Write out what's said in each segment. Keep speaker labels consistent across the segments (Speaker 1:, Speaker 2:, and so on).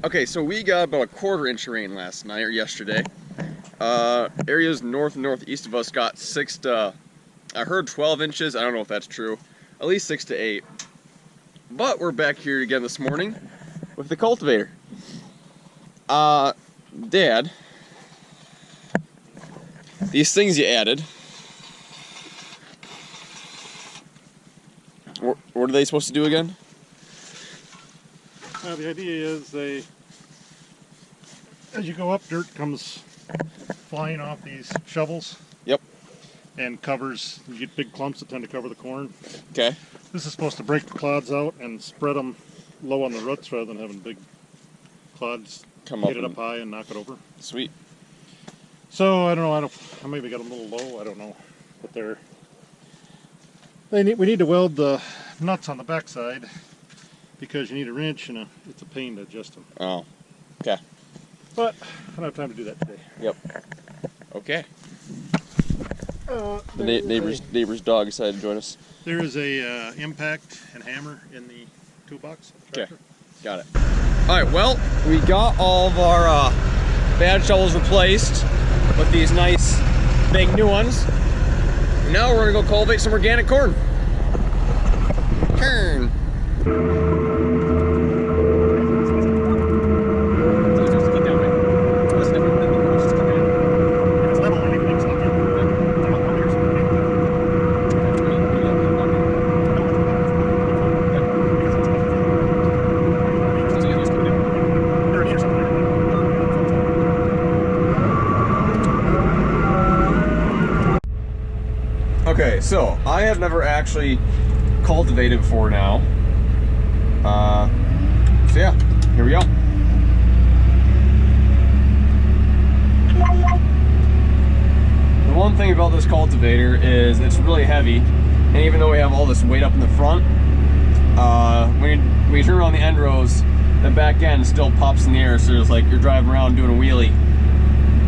Speaker 1: Okay, so we got about a 1/4 inch rain last night or yesterday. Areas north and northeast of us got 6 to, I heard 12 inches. I don't know if that's true. At least 6 to 8. But we're back here again this morning with the cultivator. Dad, these things you added, what are they supposed to do again?
Speaker 2: The idea is as you go up, dirt comes flying off these shovels.
Speaker 1: Yep.
Speaker 2: And covers, you get big clumps that tend to cover the corn.
Speaker 1: Okay.
Speaker 2: This is supposed to break the clods out and spread them low on the roots rather than having big clods hit it up high and knock it over.
Speaker 1: Sweet.
Speaker 2: So I don't know, I maybe got them a little low, I don't know. But we need to weld the nuts on the backside because you need a wrench and it's a pain to adjust them.
Speaker 1: Oh, okay.
Speaker 2: But I don't have time to do that today.
Speaker 1: Yep. Okay. The neighbor's dog decided to join us.
Speaker 2: There is a impact and hammer in the toolbox.
Speaker 1: Okay, got it. All right, well, we got all of our bad shovels replaced with these nice big new ones. Now we're gonna go cultivate some organic corn. Turn. Okay, so I have never actually cultivated before now. So yeah, here we go. The one thing about this cultivator is it's really heavy, and even though we have all this weight up in the front, when you turn around the end rows, the back end still pops in the air, so it's like you're driving around doing a wheelie.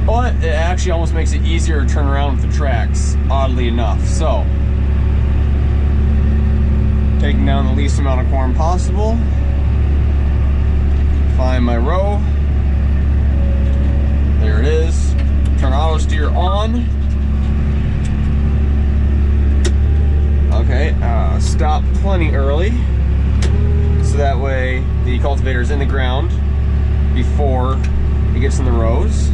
Speaker 1: But it actually almost makes it easier to turn around with the tracks, oddly enough. So, taking down the least amount of corn possible. Find my row. There it is. Turn auto steer on. Okay, stop plenty early. So that way the cultivator is in the ground before it gets in the rows.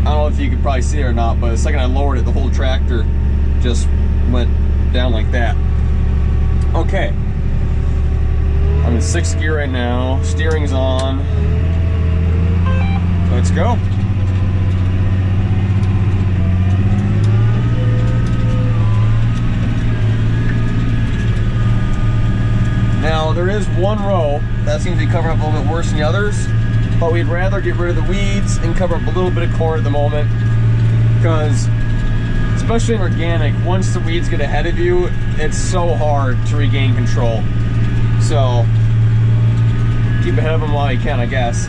Speaker 1: I don't know if you could probably see it or not, but the second I lowered it, the whole tractor just went down like that. Okay. I'm in 6th gear right now. Steering's on. Let's go. Now, there is one row that seems to be covering up a little bit worse than the others. But we'd rather get rid of the weeds and cover up a little bit of corn at the moment, because especially in organic, once the weeds get ahead of you, it's so hard to regain control. So keep ahead of them while you can, I guess.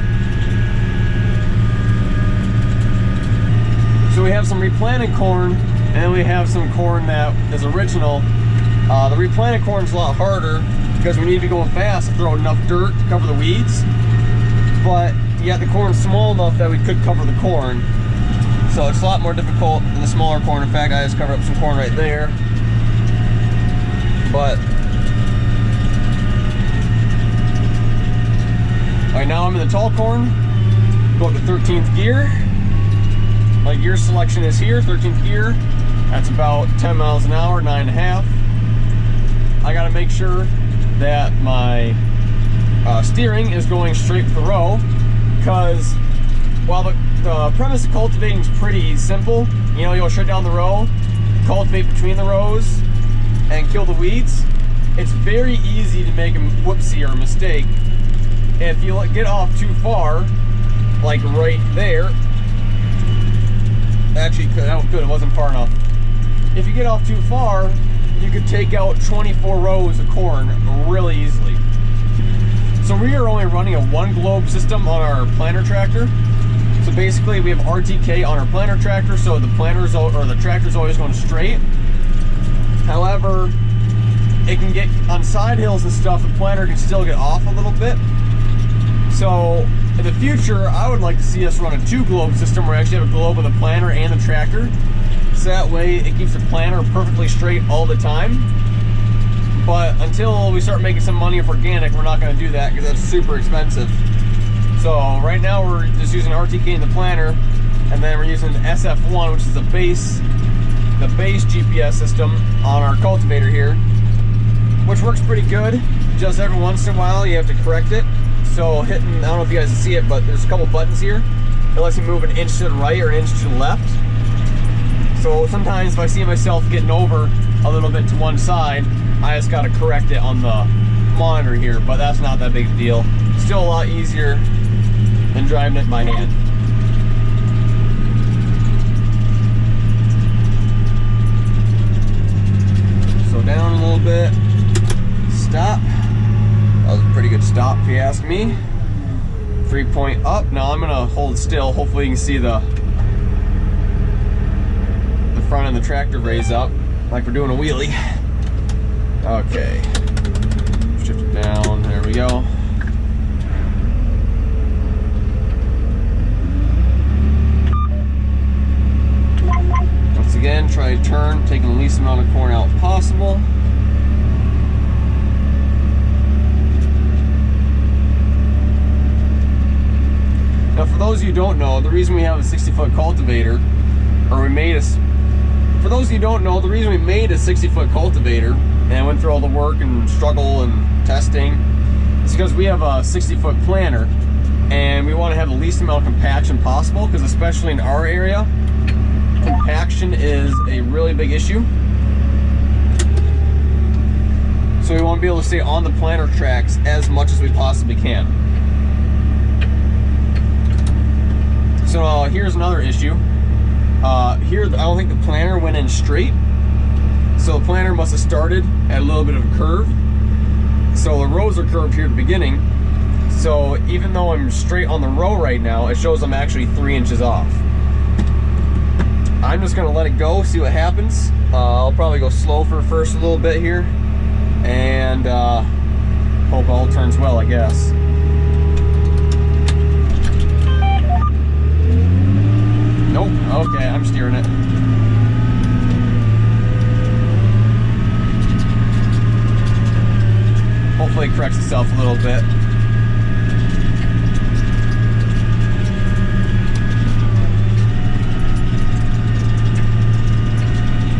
Speaker 1: So we have some replanted corn, and then we have some corn that is original. The replanted corn's a lot harder because we need to be going fast to throw enough dirt to cover the weeds. But yet the corn's small enough that we could cover the corn. So it's a lot more difficult than the smaller corn. In fact, I just covered up some corn right there. But right now I'm in the tall corn. Go up to 13th gear. My gear selection is here, 13th gear. That's about 10 miles an hour, 9.5. I gotta make sure that my steering is going straight for the row, because while the premise of cultivating is pretty simple, you know, you'll straight down the row, cultivate between the rows, and kill the weeds, it's very easy to make a whoopsie or a mistake if you get off too far, like right there. Actually, it wasn't far enough. If you get off too far, you could take out 24 rows of corn really easily. So we are only running a 1 globe system on our planter tractor. So basically we have RTK on our planter tractor, so the tractor's always going straight. However, it can get on side hills and stuff, the planter can still get off a little bit. So in the future, I would like to see us run a 2-globe system where we actually have a globe of the planter and the tractor. So that way it keeps the planter perfectly straight all the time. But until we start making some money with organic, we're not going to do that because that's super expensive. So right now we're just using RTK in the planter, and then we're using the SF1, which is the base GPS system on our cultivator here, which works pretty good. Just every once in a while you have to correct it. So hitting, I don't know if you guys can see it, but there's a couple buttons here. It lets me move an inch to the right or an inch to the left. So sometimes if I see myself getting over a little bit to one side, I just gotta correct it on the monitor here, but that's not that big a deal. Still a lot easier than driving it by hand. So down a little bit, stop. That was a pretty good stop if you ask me. 3-point up. Now I'm gonna hold still. Hopefully you can see the front of the tractor raise up like we're doing a wheelie. Okay, shift it down, there we go. Once again, try to turn, taking the least amount of corn out possible. Now for those of you who don't know, the reason we have a 60-foot cultivator, or we made a, for those of you who don't know, the reason we made a 60-foot cultivator and went through all the work and struggle and testing is because we have a 60-foot planter and we want to have the least amount of compaction possible, because especially in our area, compaction is a really big issue. So we want to be able to stay on the planter tracks as much as we possibly can. So here's another issue. Here, I don't think the planter went in straight. So the planter must have started at a little bit of a curve. So the rows are curved here at the beginning. So even though I'm straight on the row right now, it shows I'm actually 3 inches off. I'm just gonna let it go, see what happens. I'll probably go slow for first a little bit here, and hope all turns well, I guess. Nope, okay, I'm steering it. Hopefully it corrects itself a little bit.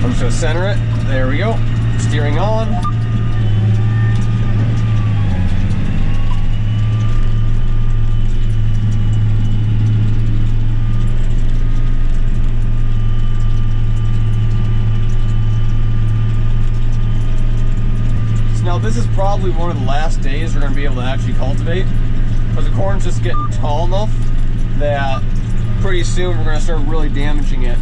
Speaker 1: I'm just gonna center it. There we go. Steering on. Now this is probably one of the last days we're going to be able to actually cultivate, because the corn's just getting tall enough that pretty soon we're going to start really damaging it.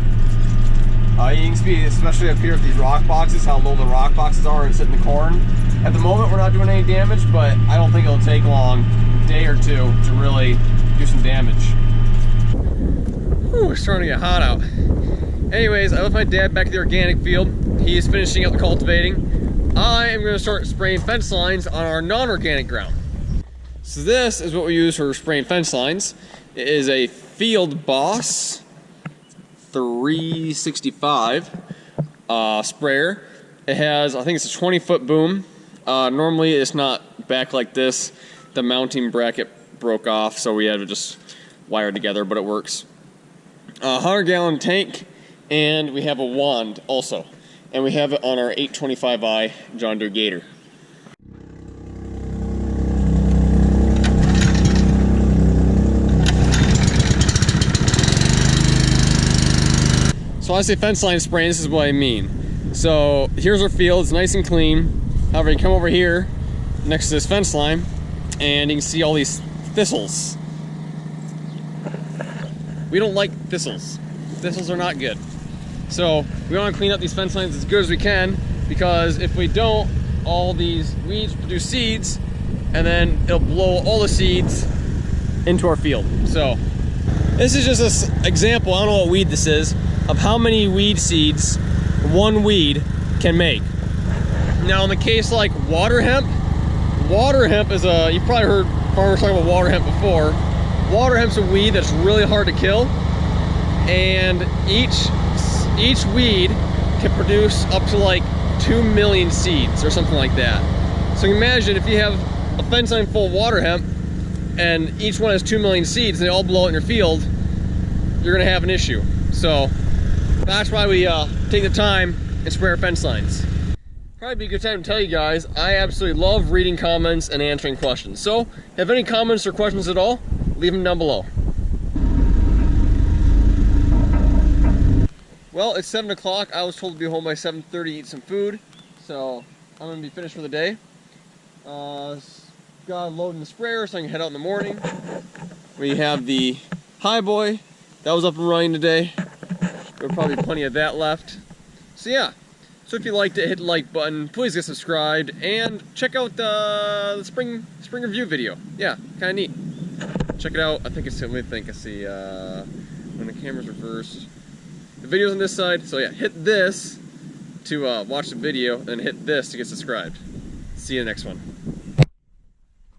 Speaker 1: You can see, especially up here with these rock boxes, how low the rock boxes are and sitting in the corn. At the moment we're not doing any damage, but I don't think it'll take long, a day or two, to really do some damage. Ooh, it's starting to get hot out. Anyways, I left my dad back at the organic field. He's finishing up the cultivating. I am going to start spraying fence lines on our non-organic ground. So this is what we use for spraying fence lines. It is a Field Boss 365 sprayer. It has, I think it's a 20-foot boom. Normally it's not back like this. The mounting bracket broke off, so we had to just wire it together, but it works. 100-gallon tank, and we have a wand also. And we have it on our 825i John Deere Gator. So when I say fence line spraying, this is what I mean. So here's our field, it's nice and clean. However, you come over here next to this fence line and you can see all these thistles. We don't like thistles. Thistles are not good. So we want to clean up these fence lines as good as we can, because if we don't, all these weeds produce seeds, and then it'll blow all the seeds into our field. So this is just an example, I don't know what weed this is, of how many weed seeds one weed can make. Now in the case like water hemp is a, you probably heard farmers talked about water hemp before. Water hemp's a weed that's really hard to kill, and each weed can produce up to like 2 million seeds or something like that. So imagine if you have a fence line full of water hemp and each one has 2 million seeds and they all blow out in your field, you're gonna have an issue. So that's why we take the time and spray our fence lines. Probably be a good time to tell you guys, I absolutely love reading comments and answering questions. So, have any comments or questions at all, leave them down below. Well, it's 7 o'clock. I was told to be home by 7:30 to eat some food. So, I'm going to be finished for the day. Got loading the sprayer so I can head out in the morning. We have the High Boy. That was up and running today. There'll probably be plenty of that left. So yeah. So if you liked it, hit the like button, please get subscribed, and check out the spring review video. Yeah, kind of neat. Check it out. I think it's, let me think, I see, when the camera's reversed. The video's on this side, so yeah, hit this to watch the video, and hit this to get subscribed. See you in the next one.